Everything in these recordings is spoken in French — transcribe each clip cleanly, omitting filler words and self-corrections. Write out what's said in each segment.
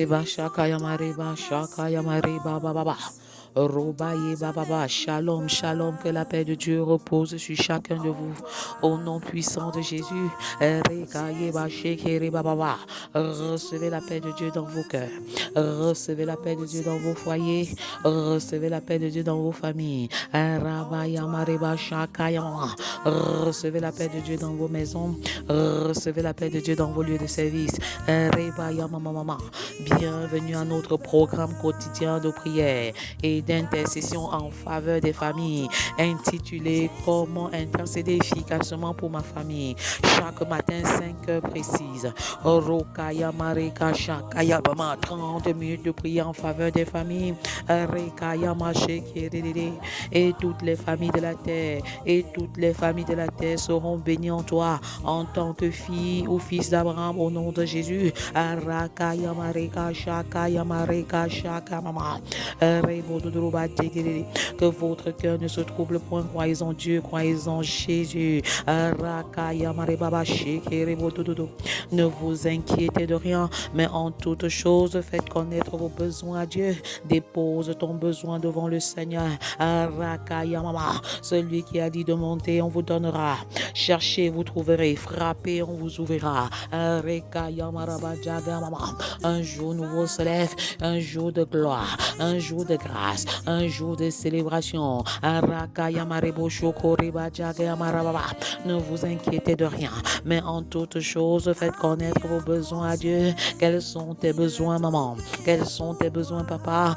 Reba Shakaya Mariba Shakaya Mariba Baba. Robaye Baba, shalom, shalom, que la paix de Dieu repose sur chacun de vous. Au nom puissant de Jésus, Rekaye Bashekere Baba. Recevez la paix de Dieu dans vos cœurs. Recevez la paix de Dieu dans vos foyers. Recevez la paix de Dieu dans vos familles. Rabaya Mariba Shakaya Mama. Recevez la paix de Dieu dans vos maisons. Recevez la paix de Dieu dans vos lieux de service. Rebaya Mama. Bienvenue à notre programme quotidien de prière et d'intercession en faveur des familles, intitulé Comment intercéder efficacement pour ma famille. Chaque matin, 5 heures précises. Rokaya Mareka Shakaya Bama, 30 minutes de prière en faveur des familles. Rekaya Mashekere. Et toutes les familles de la terre, et toutes les familles de la terre seront bénies en toi, en tant que fille ou fils d'Abraham, au nom de Jésus. Rakaya Mareka Shakaya Mareka Shaka Mama. Que votre cœur ne se trouble point, croyez en Dieu, croyez en Jésus. Ne vous inquiétez de rien, mais en toute chose, faites connaître vos besoins à Dieu. Dépose ton besoin devant le Seigneur. Celui qui a dit de monter, on vous donnera. Cherchez, vous trouverez. Frappez, on vous ouvrira. Un jour nouveau se lève, un jour de gloire, un jour de grâce, un jour de célébration. Ne vous inquiétez de rien, mais en toute chose, faites connaître vos besoins à Dieu. Quels sont tes besoins, maman? Quels sont tes besoins, papa?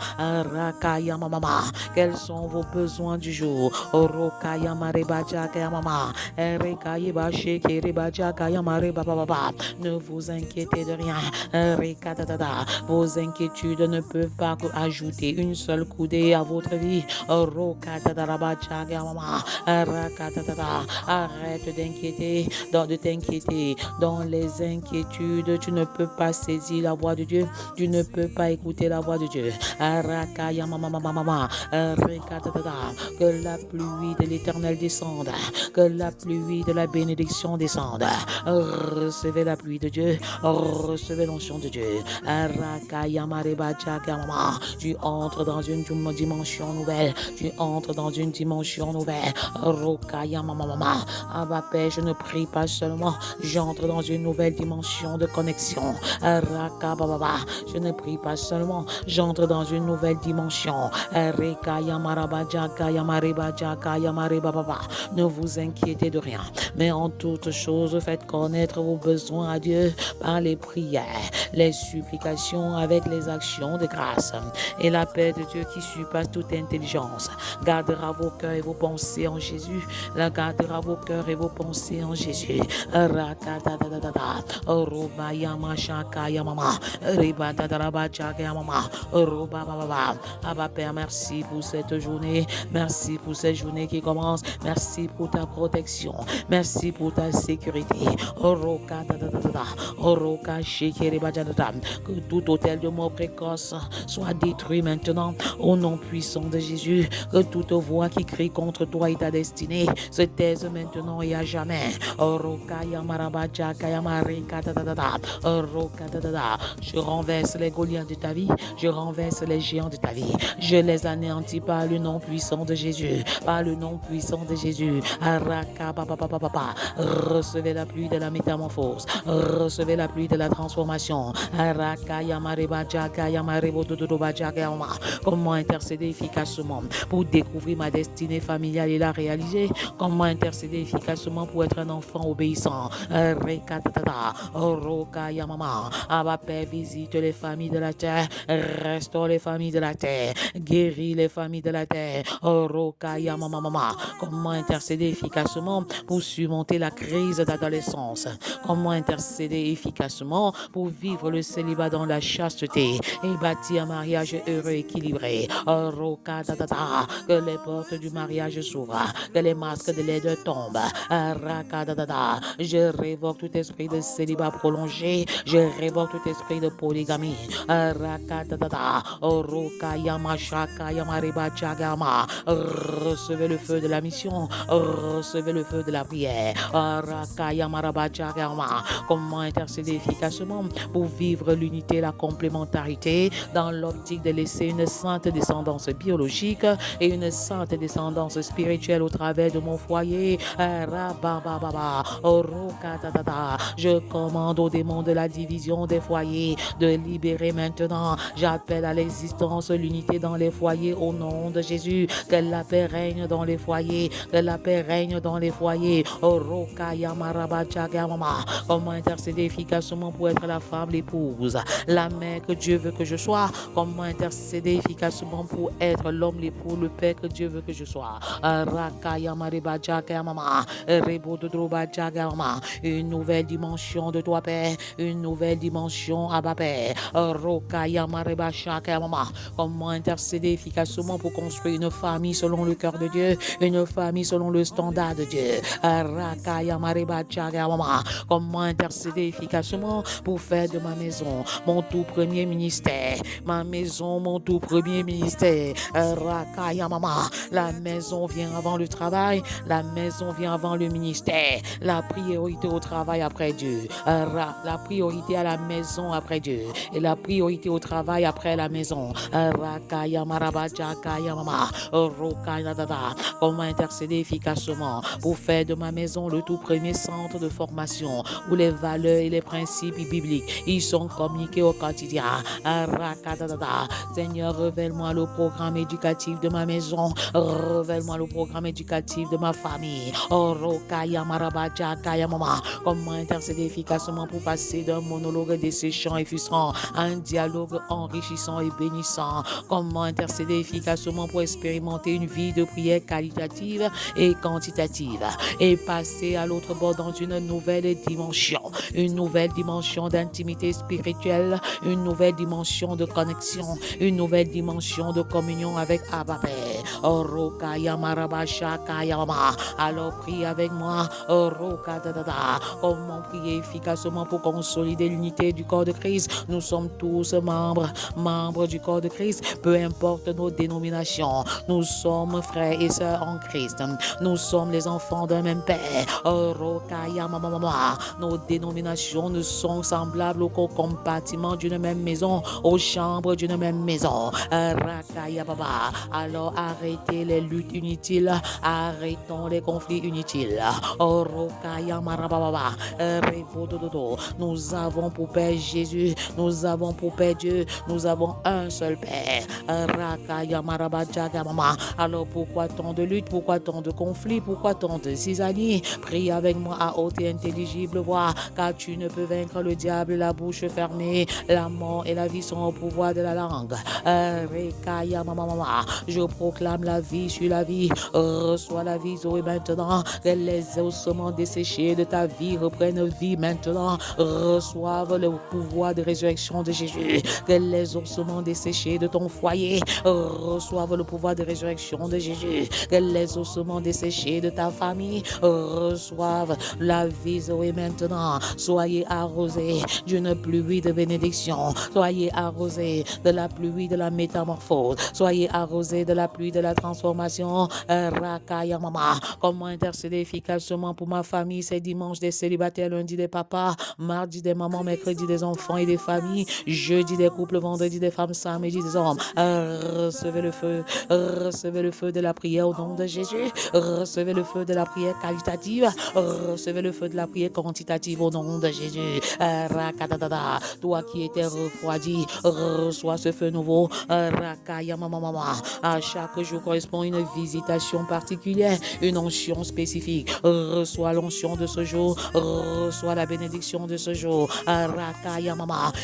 Quels sont vos besoins du jour? Ne vous inquiétez de rien. Vos inquiétudes ne peuvent pas ajouter une seule coudée à votre vie. Arrête de t'inquiéter. Dans les inquiétudes, tu ne peux pas saisir la voix de Dieu. Tu ne peux pas écouter la voix de Dieu. Que la pluie de l'Éternel descende. Que la pluie de la bénédiction descende. Recevez la pluie de Dieu. Recevez l'onction de Dieu. Tu entres dans une dimension nouvelle. Tu entres dans une dimension nouvelle. Abba Père, je ne prie pas seulement. J'entre dans une nouvelle dimension de connexion. Je ne prie pas seulement. J'entre dans une nouvelle dimension. Ne vous inquiétez de rien, mais en toute chose, faites connaître vos besoins à Dieu par les prières, les supplications avec les actions de grâce. Et la paix de Dieu qui surpasse toute intelligence gardera vos cœurs et vos pensées en Jésus. La gardera vos cœurs et vos pensées en Jésus. Abba Père, merci pour cette journée. Merci pour cette journée qui commence. Merci pour ta protection. Merci pour ta sécurité. Que tout hôtel de mort précoce soit détruit maintenant au nom puissant de Jésus. Que toute voix qui crie contre toi et ta destinée se taise maintenant et à jamais. Je renverse les Goliaths de ta vie. Je renverse les géants de ta vie. Je les anéantis par le nom puissant de Jésus. Par le nom puissant de Jésus. Recevez la pluie de la métamorphose. Recevez la pluie de la transformation. Comment intercéder efficacement pour découvrir ma destinée familiale et la réaliser? Comment intercéder efficacement pour être un enfant obéissant? Abba Père, visite les familles de la terre, restaure les familles de la terre, guéris les familles de la terre. Comment intercéder efficacement pour surmonter la crise d'adolescence? Comment intercéder efficacement pour vivre le célibat dans la chasteté et bâtir un mariage heureux et équilibré? Que les portes du mariage s'ouvrent, que les masques de l'aide tombent. Je révoque tout esprit de célibat prolongé, je révoque tout esprit de polygamie. Recevez le feu de la mission, recevez le feu de la prière. Comment intercéder efficacement pour vivre l'unité, la complémentarité dans l'optique de laisser une sainte descendance biologique et une sainte descendance spirituelle au travers de mon foyer. Je commande aux démons de la division des foyers de libérer maintenant. J'appelle à l'existence l'unité dans les foyers au nom de Jésus. Que la paix règne dans les foyers, que la paix règne dans les foyers. Comment intercéder efficacement pour être la femme, l'épouse, la mère que Dieu veut que je sois. Comment intercéder efficacement pour être l'homme, l'époux, le père que Dieu veut que je sois. Une nouvelle dimension de toi, Père. Une nouvelle dimension, Abba Père. Comment intercéder efficacement pour construire une famille selon le cœur de Dieu, une famille selon le standard de Dieu. Comment intercéder efficacement pour faire de ma maison mon tout premier ministère. Ma maison, mon tout premier ministère. La maison vient avant le travail, la maison vient avant le ministère. La priorité au travail après Dieu. La priorité à la maison après Dieu. Et la priorité au travail après la maison. Comment intercéder efficacement pour faire de ma maison le tout premier centre de formation où les valeurs et les principes bibliques ils sont communiqués au quotidien. Seigneur, révèle-moi le programme éducatif de ma maison, révèle-moi le programme éducatif de ma famille. Comment intercéder efficacement pour passer d'un monologue desséchant et frustrant à un dialogue enrichissant et bénissant. Comment intercéder efficacement pour expérimenter une vie de prière qualitative et quantitative et passer à l'autre bord dans une nouvelle dimension d'intimité spirituelle, une nouvelle dimension de connexion, une nouvelle dimension de communion avec Abba Père. Alors prie avec moi. Comment prier efficacement pour consolider l'unité du corps de Christ? Nous sommes tous membres du corps de Christ, peu importe nos dénominations. Nous sommes frères et sœurs en Christ. Nous sommes les enfants d'un même Père. Nos dénominations ne sont semblables aux compartiments d'une même maison, aux chambres d'une même maison. Alors arrêtez les luttes inutiles, arrêtons les conflits inutiles. Nous avons pour Père Jésus, nous avons pour Père Dieu, nous avons un seul Père. Alors pourquoi tant de luttes, pourquoi tant de conflits, pourquoi tant de zizanie? Prie avec moi à haute et intelligible voix, car tu ne peux vaincre le diable, la bouche fermée. La mort et la vie sont au pouvoir de la langue. Je proclame la vie sur la vie. Reçois la vie, Zoé, maintenant. Que les ossements desséchés de ta vie reprennent vie maintenant. Reçoivent le pouvoir de résurrection de Jésus. Que les ossements desséchés de ton foyer reçoivent le pouvoir de résurrection de Jésus. Que les ossements desséchés de ta famille reçoivent la vie, Zoé, maintenant. Soyez arrosés d'une pluie de bénédiction. Soyez arrosés de la pluie de la métamorphose. Soyez arrosés de la pluie de la transformation. Comment intercéder efficacement pour ma famille? C'est dimanche des célibataires, lundi des papas, mardi des mamans, mercredi des enfants et des familles, jeudi des couples, vendredi des femmes, samedi des hommes. Recevez le feu de la prière au nom de Jésus. Recevez le feu de la prière qualitative. Recevez le feu de la prière quantitative au nom de Jésus. Toi qui étais refroidi, reçois ce feu nouveau. À chaque jour correspond une visitation particulière, une onction spécifique. Reçois l'onction de ce jour, reçois la bénédiction de ce jour.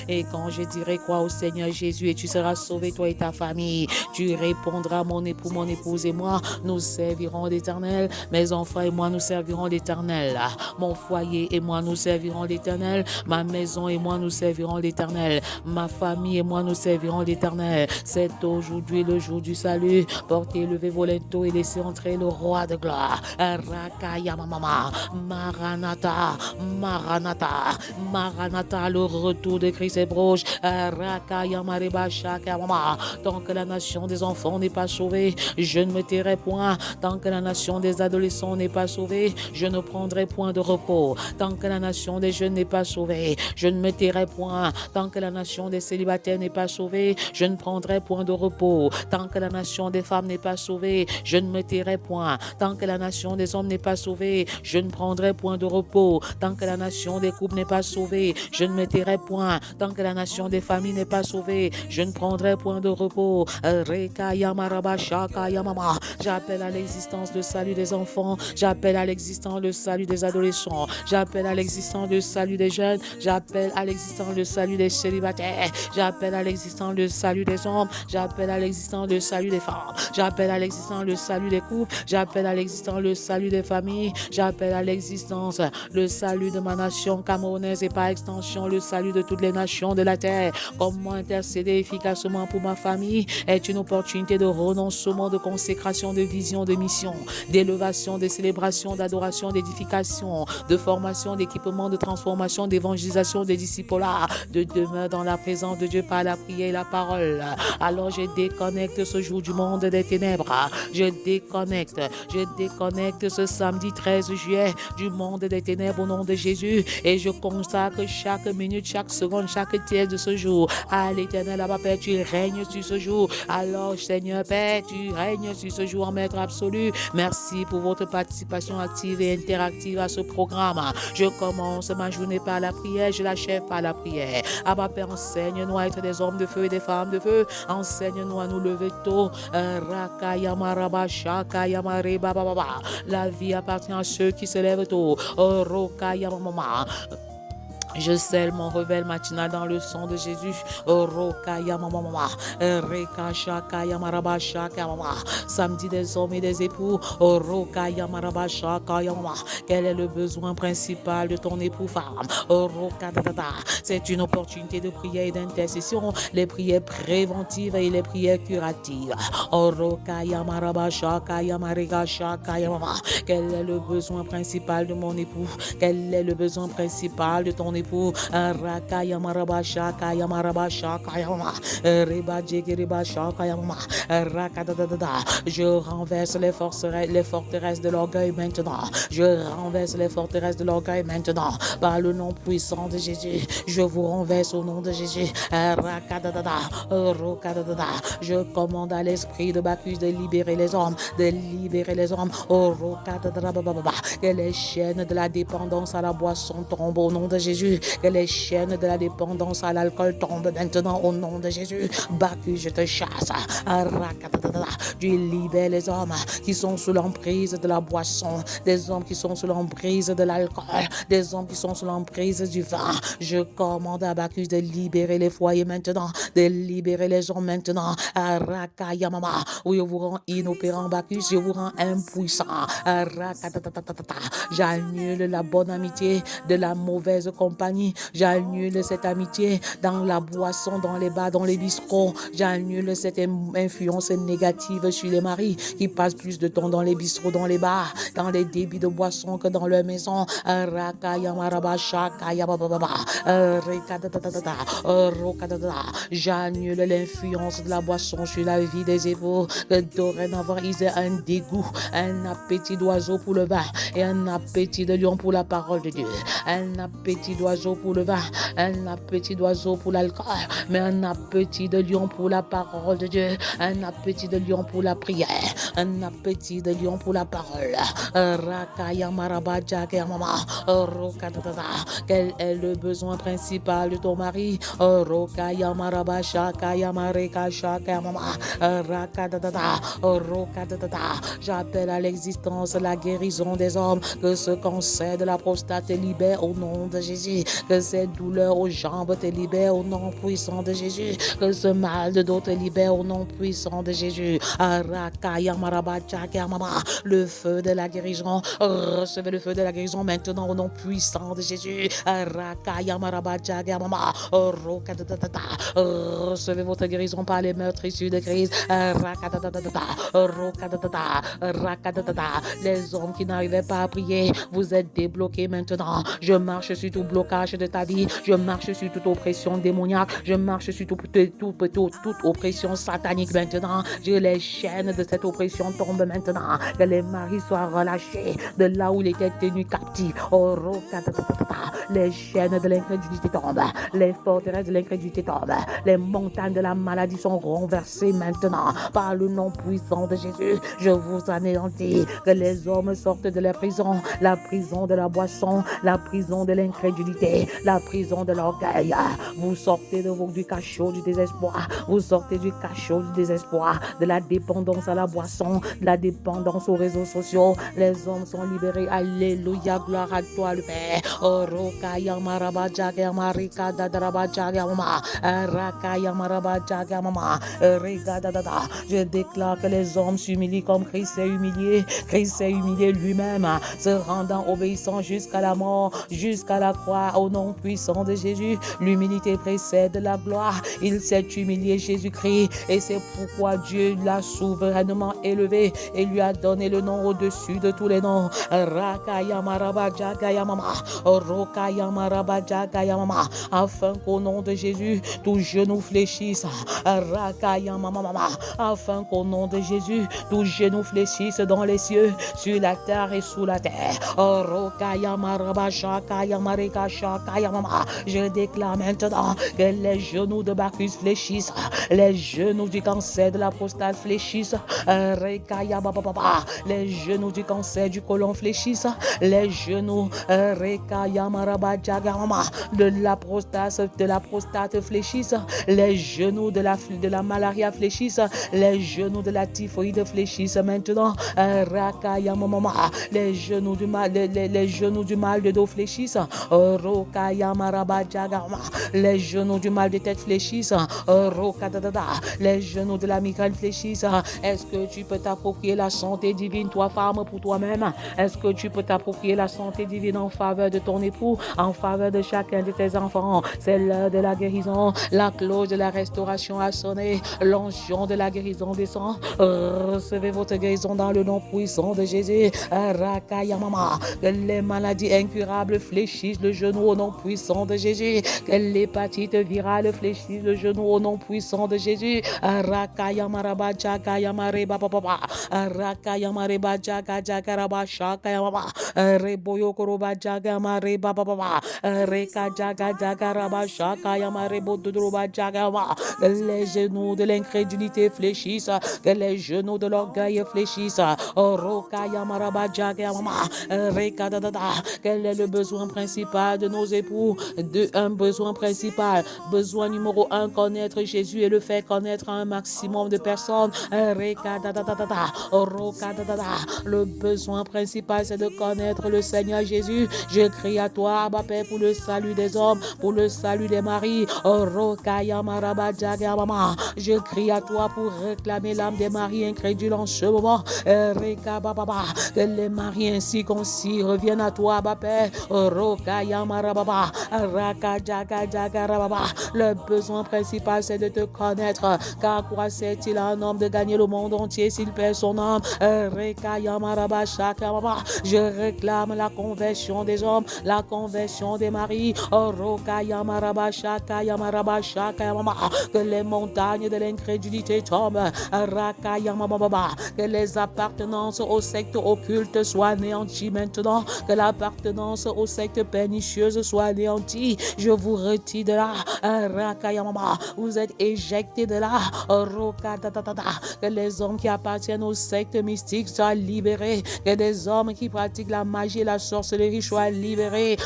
Et quand je dirai quoi au Seigneur Jésus, et tu seras sauvé, toi et ta famille, tu répondras: mon époux, mon épouse et moi, nous servirons l'Éternel. Mes enfants et moi, nous servirons l'Éternel. Mon foyer et moi, nous servirons l'Éternel. Ma maison et moi, nous servirons l'Éternel. Ma famille et moi, nous servirons l'Éternel. C'est aujourd'hui le jour du salut. Portez, levez vos linteaux et laissez entrer le roi de gloire. Rakaya mama, Maranatha, Maranatha, Maranatha, le retour de Christ est proche. Rakaya mariba shaka mama. Tant que la nation des enfants n'est pas sauvée, je ne me tairai point. Tant que la nation des adolescents n'est pas sauvée, je ne prendrai point de repos. Tant que la nation des jeunes n'est pas sauvée, je ne me tairai point. Tant que la nation des célibataires n'est pas sauvée, je ne prendrai point de repos. Tant que la nation des femmes n'est pas sauvée, je ne me tairai point. Tant que la nation des hommes n'est pas sauvée, je ne prendrai point de repos. Tant que la nation des couples n'est pas sauvée, je ne me tairai point. Tant que la nation des familles n'est pas sauvée, je ne prendrai point de repos. J'appelle à l'existence le salut des enfants. J'appelle à l'existence le salut des adolescents. J'appelle à l'existence le salut des jeunes. J'appelle à l'existence le salut des célibataires. J'appelle à l'existence le salut des hommes. J'appelle à l'existence le salut des femmes. J'appelle à l'existence le salut des couples. J'appelle à l'existence le salut des familles. J'appelle à l'existence le salut de ma nation camerounaise et par extension le salut de toutes les nations de la terre. Comment intercéder efficacement pour ma famille est une opportunité de renoncement, de consécration, de vision, de mission, d'élevation, de célébration, d'adoration, d'édification, de formation, d'équipement, de transformation, d'évangélisation, de discipolat, de demeure dans la présence de Dieu par la prière et la parole. Alors je déconnecte ce jour du monde des ténèbres. Je déconnecte ce samedi 13 juillet du monde des ténèbres au nom de Jésus et je consacre chaque minute, chaque seconde, chaque tiers de ce jour à l'Éternel, à Père, tu règnes sur ce jour. Alors Seigneur Père, tu règnes sur ce jour en maître absolu. Merci pour votre participation active et interactive à ce programme. Je commence ma journée par la prière, je l'achève par la prière. Abba Père, enseigne-nous à être des hommes de feu et des femmes de feu. Enseigne-nous à nous lever tôt. La vie appartient à ceux qui se lèvent tôt. Je scelle mon réveil matinal dans le sang de Jésus. Samedi des hommes et des époux. Quel est le besoin principal de ton époux femme? C'est une opportunité de prière et d'intercession. Les prières préventives et les prières curatives. Quel est le besoin principal de mon époux? Quel est le besoin principal de ton époux? Je renverse les forteresses de l'orgueil maintenant. Je renverse les forteresses de l'orgueil maintenant. Par le nom puissant de Jésus, je vous renverse au nom de Jésus. Je commande à l'esprit de Bacchus de libérer les hommes, Que les chaînes de la dépendance à la boisson tombent au nom de Jésus. Que les chaînes de la dépendance à l'alcool tombent maintenant au nom de Jésus. Bacchus, je te chasse. Tu libères les hommes qui sont sous l'emprise de la boisson, des hommes qui sont sous l'emprise de l'alcool, des hommes qui sont sous l'emprise du vin. Je commande à Bacchus de libérer les foyers maintenant, de libérer les hommes maintenant. Oui, je vous rends inopérant, Bacchus, je vous rends impuissant. J'annule la bonne amitié de la mauvaise compagnie. J'annule cette amitié dans la boisson, dans les bars, dans les bistrots. J'annule cette influence négative sur les maris qui passent plus de temps dans les bistrots, dans les bars, dans les débits de boissons que dans leur maison. J'annule l'influence de la boisson sur la vie des époux. Que dorénavant, ils aient un dégoût, un appétit d'oiseau pour le vin et un appétit de lion pour la parole de Dieu. Un appétit d'oiseau pour le vin, un appétit d'oiseau pour l'alcool, mais un appétit de lion pour la parole de Dieu, un appétit de lion pour la prière, un appétit de lion pour la parole. Quel est le besoin principal de ton mari? J'appelle à l'existence la guérison des hommes, que ce cancer de la prostate libère au nom de Jésus. Jésus. Que cette douleur aux jambes te libère au nom puissant de Jésus. Que ce mal de dos te libère au nom puissant de Jésus. Le feu de la guérison. Recevez le feu de la guérison maintenant au nom puissant de Jésus. Recevez votre guérison par les meurtres issus de Christ. Les hommes qui n'arrivaient pas à prier, vous êtes débloqués maintenant. Je marche sur tout blocage de ta vie. Je marche sur toute oppression démoniaque. Je marche sur toute oppression satanique maintenant. Les chaînes de cette oppression tombent maintenant. Que les maris soient relâchés de là où ils étaient tenus captifs. Les chaînes de l'incrédulité tombent. Les forteresses de l'incrédulité tombent. Les montagnes de la maladie sont renversées maintenant par le nom puissant de Jésus. Je vous anéantis. Que les hommes sortent de la prison de la boisson, la prison de l'incrédulité, la prison de l'orgueil. Vous sortez du cachot du désespoir. Vous sortez du cachot du désespoir, de la dépendance à la boisson, de la dépendance aux réseaux sociaux. Les hommes sont libérés. Alléluia, gloire à toi le Père. Je déclare que les hommes s'humilient comme Christ s'est humilié. Christ s'est humilié lui-même, se rendant obéissant jusqu'à la mort, jusqu'à la croix, au nom puissant de Jésus. L'humilité précède la gloire. Il s'est humilié, Jésus-Christ, et c'est pourquoi Dieu l'a souverainement élevé et lui a donné le nom au-dessus de tous les noms. Afin qu'au nom de Jésus, tout genou fléchisse. Afin qu'au nom de Jésus, tout genou fléchisse dans les cieux, sur la terre et sous la terre. Je déclare maintenant que les genoux de Bacchus fléchissent, les genoux du cancer de la prostate fléchissent, les genoux du cancer du côlon fléchissent, les genoux de la prostate fléchissent, les genoux de la malaria fléchissent, les genoux de la typhoïde fléchissent maintenant. Les genoux du mal de dos fléchissent. Les genoux du mal de tête fléchissent. Les genoux de la migraine fléchissent. Est-ce que tu peux t'approprier la santé divine, toi femme, pour toi-même? Est-ce que tu peux t'approprier la santé divine en faveur de ton époux, en faveur de chacun de tes enfants? C'est l'heure de la guérison. La cloche de la restauration a sonné. L'onction de la guérison descend. Recevez votre guérison dans le nom puissant de Jésus. Que les maladies incurables fléchissent le genou au nom puissant de Jésus. Que l'hépatite virale fléchisse le genou au nom puissant de Jésus. Les genoux de l'incrédulité fléchissent, que les genoux de l'orgueil fléchissent. Quel est le besoin principal de nos époux? Un besoin principal. Besoin numéro 1, connaître Jésus et le faire connaître à un maximum de personnes. Le besoin principal, c'est de connaître le Seigneur Jésus. Je crie à toi, Abba Père, pour le salut des hommes, pour le salut des maris. Je crie à toi pour réclamer l'âme des maris incrédules en ce moment. Que les maris ainsi concis reviennent à toi, Abba Père. Le besoin principal, c'est de te connaître. Car quoi sert-il à un homme de gagner le monde entier s'il perd son âme? Je réclame la conversion des hommes, la conversion des maris. Que les montagnes de l'incrédulité tombent. Que les appartenances aux sectes occultes soient anéanties maintenant. Que l'appartenance aux sectes pernicieuses soit anéantie. Je vous retire de là. Vous êtes éjectés de là. Que les hommes qui appartiennent aux sectes mystiques soient libérés. Que des hommes qui pratiquent la magie et la sorcellerie soient libérés.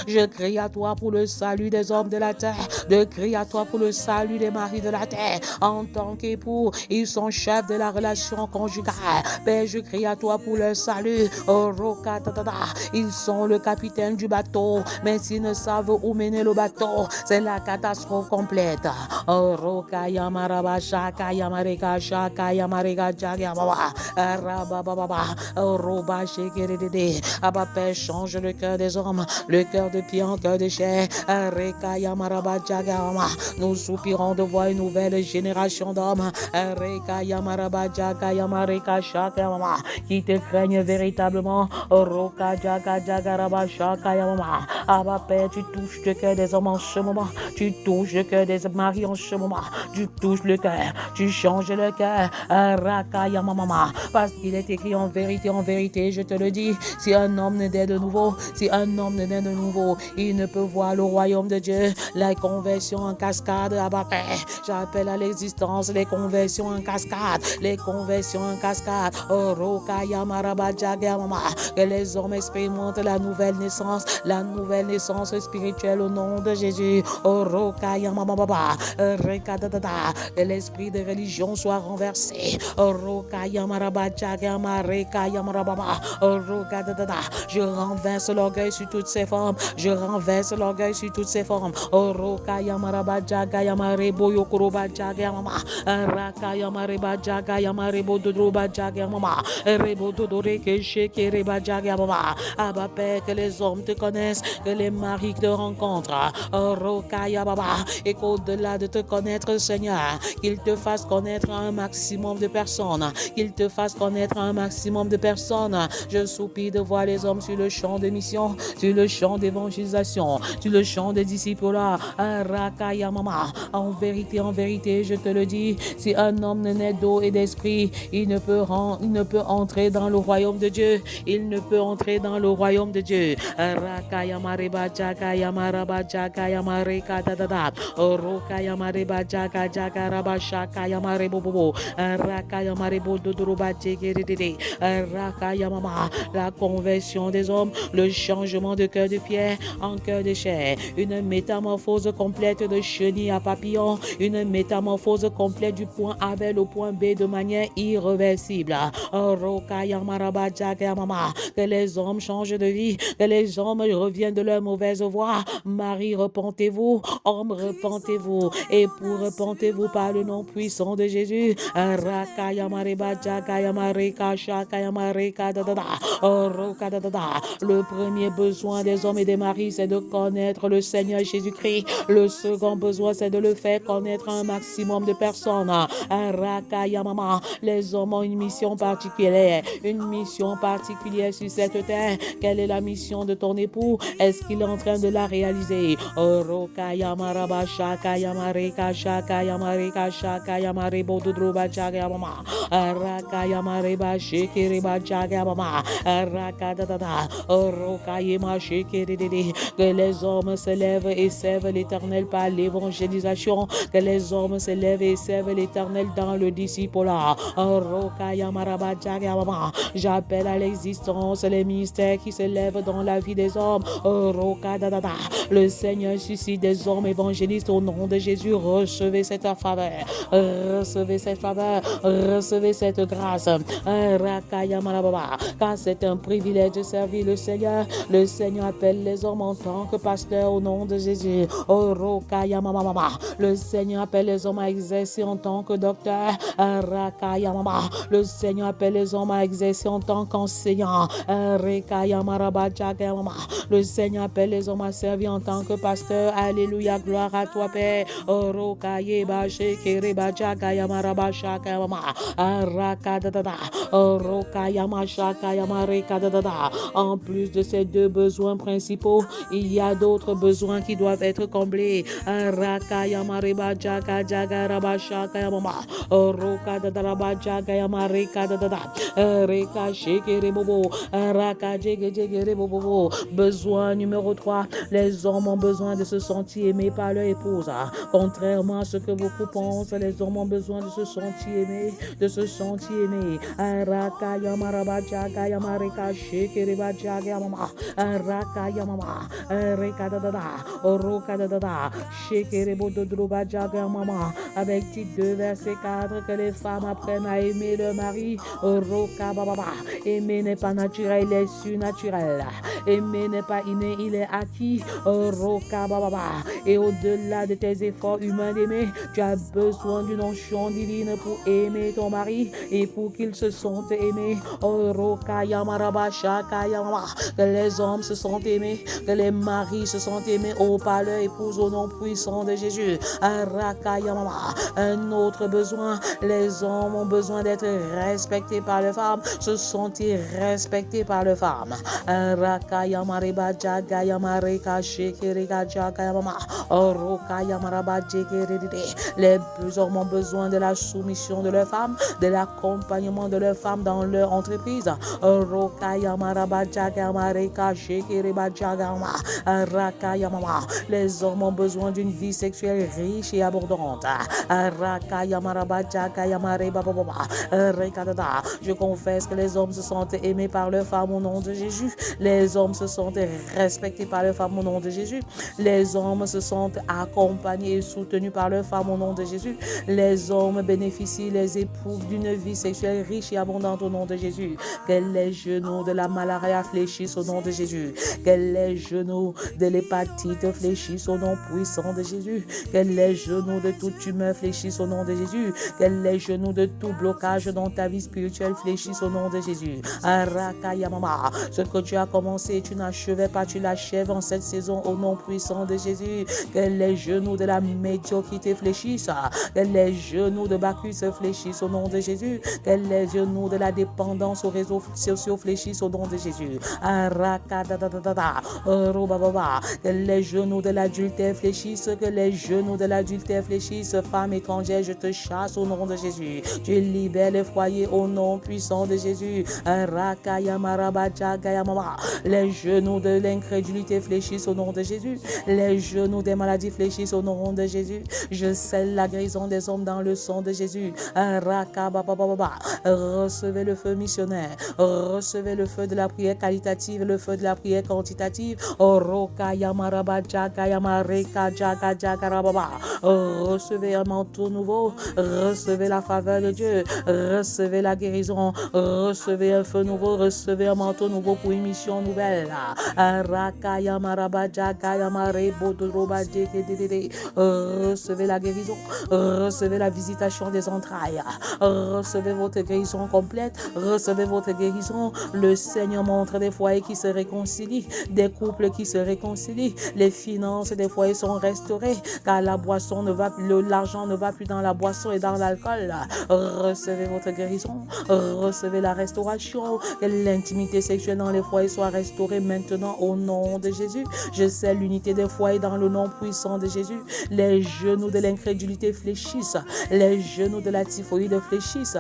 Je crie à toi pour le salut des hommes de la terre. Je crie à toi pour le salut des maris de la terre. En tant qu'époux, ils sont chefs de la relation conjugale. Père, je crie à toi toi pour leur salut. Ils sont le capitaine du bateau, mais s'ils ne savent où mener le bateau, c'est la catastrophe complète. Abba Père, change le cœur des hommes, le cœur de pierre en cœur de chair. Nous soupirons de voir une nouvelle génération d'hommes qui te craignent véritablement. Abba Père, tu touches le cœur des hommes en ce moment, tu touches le cœur des maris en ce moment, tu touches le cœur, tu changes le cœur. Parce qu'il est écrit en vérité, je te le dis, si un homme ne naît de nouveau, il ne peut voir le royaume de Dieu. La conversion en cascade, Abba Père, j'appelle à l'existence les conversions en cascade, que les hommes expérimentent la nouvelle naissance spirituelle au nom de Jésus. Que l'esprit de religion soit renversé. Je renverse l'orgueil sur toutes ses formes. Abba Père, que les hommes te connaissent, que les maris te rencontrent. Et qu'au-delà de te connaître, Seigneur, qu'ils te fassent connaître un maximum de personnes. Je soupire de voir les hommes sur le champ de mission, sur le champ d'évangélisation, sur le champ des disciples là. En vérité, je te le dis, si un homme ne naît d'eau et d'esprit, il ne peut entrer dans le royaume de Dieu. La conversion des hommes, le changement de cœur de pierre en cœur de chair, une métamorphose complète de chenille à papillon, une métamorphose complète du point A vers le point B de manière irréversible. Que les hommes changent de vie, que les hommes reviennent de leur mauvaise voie. Marie, repentez-vous, homme, repentez-vous, et pour repentez-vous par le nom puissant de Jésus. Le premier besoin des hommes et des maris, c'est de connaître le Seigneur Jésus-Christ. Le second besoin, c'est de le faire connaître un maximum de personnes. Les hommes ont une mission particulière sur cette terre. Quelle est la mission de ton époux? Est-ce qu'il est en train de la réaliser? Que les hommes se lèvent et servent l'Éternel par l'évangélisation. Que les hommes se lèvent et servent l'Éternel dans le discipulat. J'appelle à l'existence les ministères qui se lèvent dans la vie des hommes. Le Seigneur suscite des hommes évangélistes au nom de Jésus. Recevez cette faveur. Recevez cette grâce. Car c'est un privilège de servir le Seigneur. Le Seigneur appelle les hommes en tant que pasteurs au nom de Jésus. Le Seigneur appelle les hommes à exercer en tant que docteur. Le Seigneur appelle les hommes à exercer en tant qu'enseignant. Le Seigneur appelle les hommes à servir en tant que pasteur. Alléluia, gloire à toi, Père. En plus de ces deux besoins principaux, il y a d'autres besoins qui doivent être comblés. Besoin numéro 3, les hommes ont besoin de se sentir aimés par leur épouse. Contrairement à ce que beaucoup pensent, les hommes ont besoin de se sentir aimés, Avec titre 2, verset 4, que les femmes apprennent à aimer leur mari. Aimer n'est pas naturel, il est surnaturel. Aimer n'est pas inné, il est acquis. Et au-delà de tes efforts humains d'aimer, tu as besoin d'une onction divine pour aimer ton mari et pour qu'il se sente aimé. Que les hommes se sentent aimés, que les maris se sentent aimés par leur épouse au nom puissant de Jésus. Un autre besoin, les hommes ont besoin d'être respectés par les femmes, se sentir respectés par les femmes. Les hommes ont besoin de la soumission de leurs femmes, de l'accompagnement de leurs femmes dans leur entreprise. Les hommes ont besoin d'une vie sexuelle riche et abondante. Je confesse que les hommes se sentent aimés par leurs femmes au nom de Jésus. Les hommes se sentent respectés par leurs femmes au nom de Jésus. Les hommes se sentent accompagnés et soutenus par leurs femmes au nom de Jésus. Les hommes bénéficient, les époux, d'une vie sexuelle riche et abondante au nom de Jésus. Que les genoux de la malaria fléchissent au nom de Jésus. Que les genoux de l'hépatite fléchissent au nom puissant de Jésus. Que les genoux de toute tumeur fléchissent au nom de Jésus. Que les genoux de tout blocage dans ta vie spirituelle fléchissent au nom de Jésus. Ce que tu as commencé, tu n'achevais pas, tu l'achèves en cette saison au nom puissant de Jésus. Que les genoux de la médiocrité fléchissent. Que les genoux de Bacchus fléchissent au nom de Jésus. Que les genoux de la dépendance aux réseaux sociaux fléchissent au nom de Jésus. Que les genoux de l'adultère fléchissent. Que les genoux de l'adultère fléchissent. Femme étrangère, je te chasse au nom de Jésus. Tu libères les foyers au nom puissant de Jésus. Les genoux de l'incrédulité fléchissent au nom de Jésus. Les genoux des maladies fléchissent au nom de Jésus. Je scelle la guérison des hommes dans le sang de Jésus. Recevez le feu missionnaire. Recevez le feu de la prière qualitative, le feu de la prière quantitative. Recevez un manteau nouveau. Recevez la faveur de Dieu. Recevez la guérison. Recevez un feu nouveau. Recevez un manteau nouveau pour une mission nouvelle. Recevez la guérison. Recevez la visitation des entrailles. Recevez votre guérison complète. Recevez votre guérison. Le Seigneur montre des foyers qui se réconcilient, des couples qui se réconcilient. Les finances des foyers sont restaurées, car la boisson ne va plus, l'argent ne va plus dans la boisson et dans l'alcool. Recevez votre guérison. Recevez la restauration. Que l'intimité sexuelle dans les foyers soit restaurée maintenant au nom de Jésus. Je scelle l'unité des foyers dans le nom puissant de Jésus. Les genoux de l'incrédulité fléchissent. Les genoux de la typhoïde fléchissent.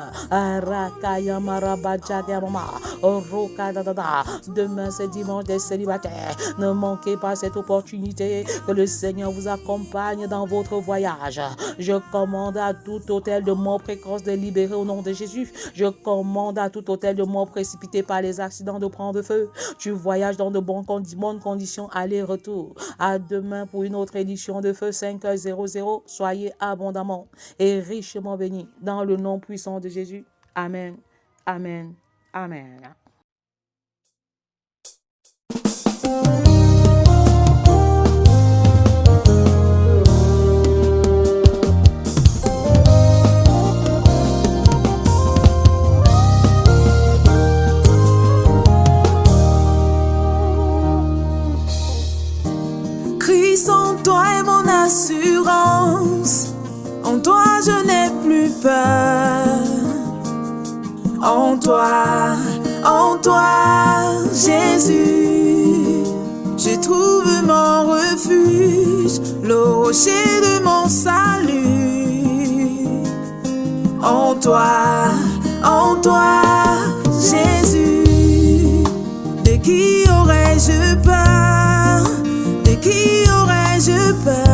Demain c'est dimanche des célibataires. Ne manquez pas cette opportunité. Que le Seigneur vous accompagne dans votre voyage. Je commande à tout hôtel de mort précoce de libérer au nom de Jésus. Je commande à tout hôtel de mort précipité par les accidents de prendre feu. Tu voyages dans de bonnes conditions, aller-retour. À demain pour une autre édition de Feu 5h00. Soyez abondamment et richement bénis dans le nom puissant de Jésus. Amen. Amen. Amen. Christ en toi est mon assurance. En toi je n'ai plus peur. En toi, Jésus, je trouve mon refuge, le rocher de mon salut. En toi, Jésus, de qui aurais-je peur? De qui aurais-je peur?